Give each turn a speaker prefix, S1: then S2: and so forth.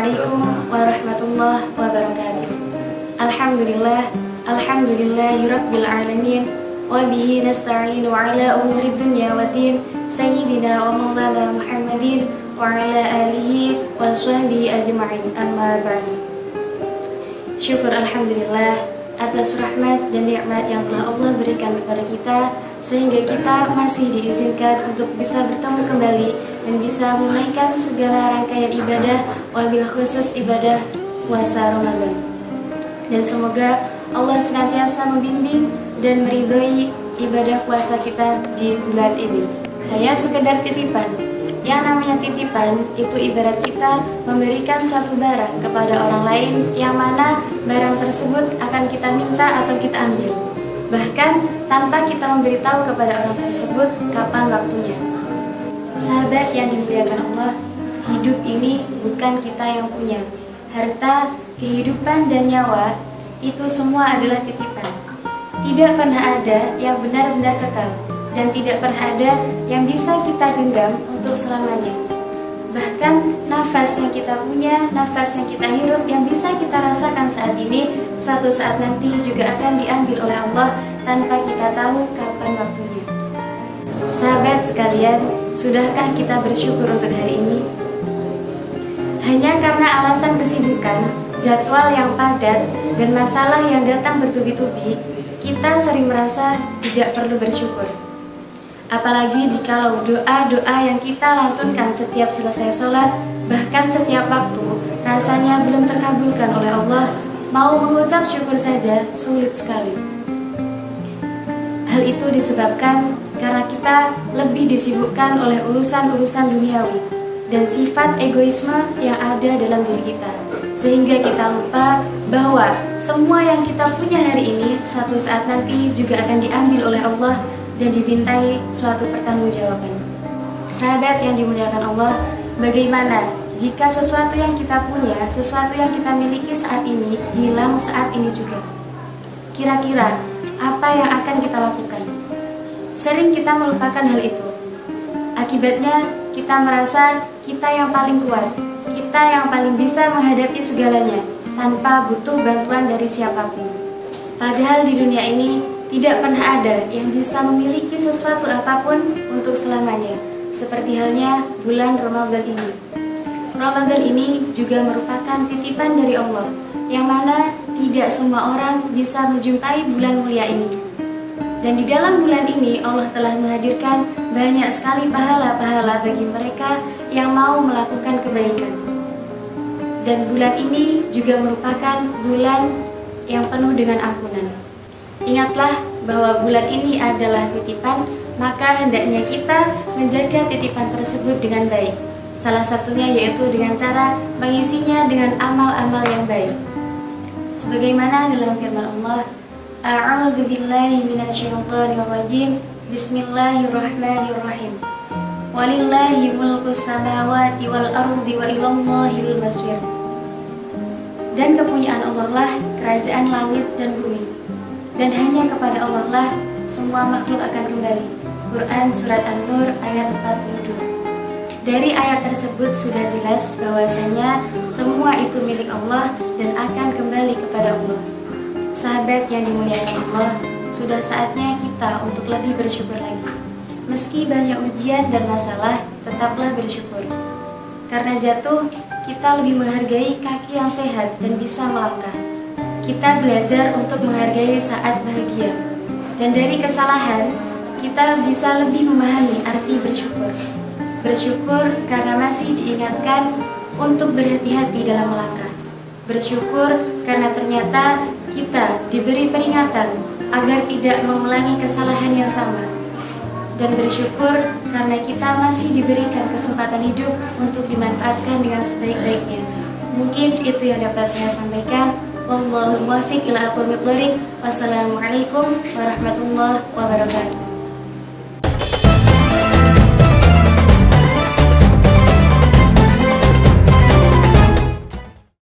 S1: Assalamualaikum warahmatullahi wabarakatuh. Alhamdulillahirabbil alamin wa bihi nasta'inu ala umuri dunya waddin sayyidina wa maulana Muhammadin wa ala alihi wa sahbihi ajma'in, amma ba'du. Syukur alhamdulillah atas rahmat dan nikmat yang telah Allah berikan kepada kita, sehingga kita masih diizinkan untuk bisa bertemu kembali dan bisa menunaikan segala rangkaian ibadah, wabil khusus ibadah puasa Ramadan. Dan semoga Allah senantiasa membimbing dan meridhoi ibadah puasa kita di bulan ini. Hanya sekedar titipan. Yang namanya titipan itu ibarat kita memberikan suatu barang kepada orang lain, yang mana barang tersebut akan kita minta atau kita ambil, bahkan tanpa kita memberitahu kepada orang tersebut kapan waktunya. Sahabat yang dimuliakan Allah, hidup ini bukan kita yang punya. Harta, kehidupan, dan nyawa itu semua adalah titipan. Tidak pernah ada yang benar-benar kekal, dan tidak pernah ada yang bisa kita genggam untuk selamanya. Bahkan nafas yang kita punya, nafas yang kita hirup, yang bisa kita rasakan saat ini, suatu saat nanti juga akan diambil oleh Allah tanpa kita tahu kapan waktunya. Sahabat sekalian, sudahkah kita bersyukur untuk hari ini? Hanya karena alasan kesibukan, jadwal yang padat, dan masalah yang datang bertubi-tubi, kita sering merasa tidak perlu bersyukur. Apalagi jikalau doa-doa yang kita lantunkan setiap selesai sholat, bahkan setiap waktu, rasanya belum terkabulkan oleh Allah, mau mengucap syukur saja sulit sekali. Hal itu disebabkan karena kita lebih disibukkan oleh urusan-urusan duniawi dan sifat egoisme yang ada dalam diri kita, sehingga kita lupa bahwa semua yang kita punya hari ini suatu saat nanti juga akan diambil oleh Allah dan dibintai suatu pertanggungjawaban. Sahabat yang dimuliakan Allah, bagaimana jika sesuatu yang kita punya, sesuatu yang kita miliki saat ini hilang saat ini juga? Kira-kira apa yang akan kita lakukan? Sering kita melupakan hal itu. Akibatnya kita merasa kita yang paling kuat, kita yang paling bisa menghadapi segalanya tanpa butuh bantuan dari siapapun. Padahal di dunia ini tidak pernah ada yang bisa memiliki sesuatu apapun untuk selamanya, seperti halnya bulan Ramadan ini. Ramadan ini juga merupakan titipan dari Allah, yang mana tidak semua orang bisa menjumpai bulan mulia ini. Dan di dalam bulan ini Allah telah menghadirkan banyak sekali pahala-pahala bagi mereka yang mau melakukan kebaikan. Dan bulan ini juga merupakan bulan yang penuh dengan ampunan. Ingatlah bahwa bulan ini adalah titipan, maka hendaknya kita menjaga titipan tersebut dengan baik. Salah satunya yaitu dengan cara mengisinya dengan amal-amal yang baik. Sebagaimana dalam firman Allah, A'udzubillahi minasyaitonirrajim, Bismillahirrahmanirrahim. Walillahi mulkus samawati wal ardi wa ilallahil masir. Dan kepunyaan Allah lah kerajaan langit dan bumi, dan hanya kepada Allah lah semua makhluk akan kembali. Quran Surat An-Nur ayat 42. Dari ayat tersebut sudah jelas bahwasanya semua itu milik Allah dan akan kembali kepada Allah. Sahabat yang dimuliakan Allah, sudah saatnya kita untuk lebih bersyukur lagi. Meski banyak ujian dan masalah, tetaplah bersyukur. Karena jatuh, kita lebih menghargai kaki yang sehat dan bisa melangkah. Kita belajar untuk menghargai saat bahagia. Dan dari kesalahan, kita bisa lebih memahami arti bersyukur. Bersyukur karena masih diingatkan untuk berhati-hati dalam melangkah. Bersyukur karena ternyata kita diberi peringatan agar tidak mengulangi kesalahan yang sama. Dan bersyukur karena kita masih diberikan kesempatan hidup untuk dimanfaatkan dengan sebaik-baiknya. Mungkin itu yang dapat saya sampaikan. Wallahul muwaffiq ila aqwamit thoriq. Wassalamualaikum warahmatullahi wabarakatuh.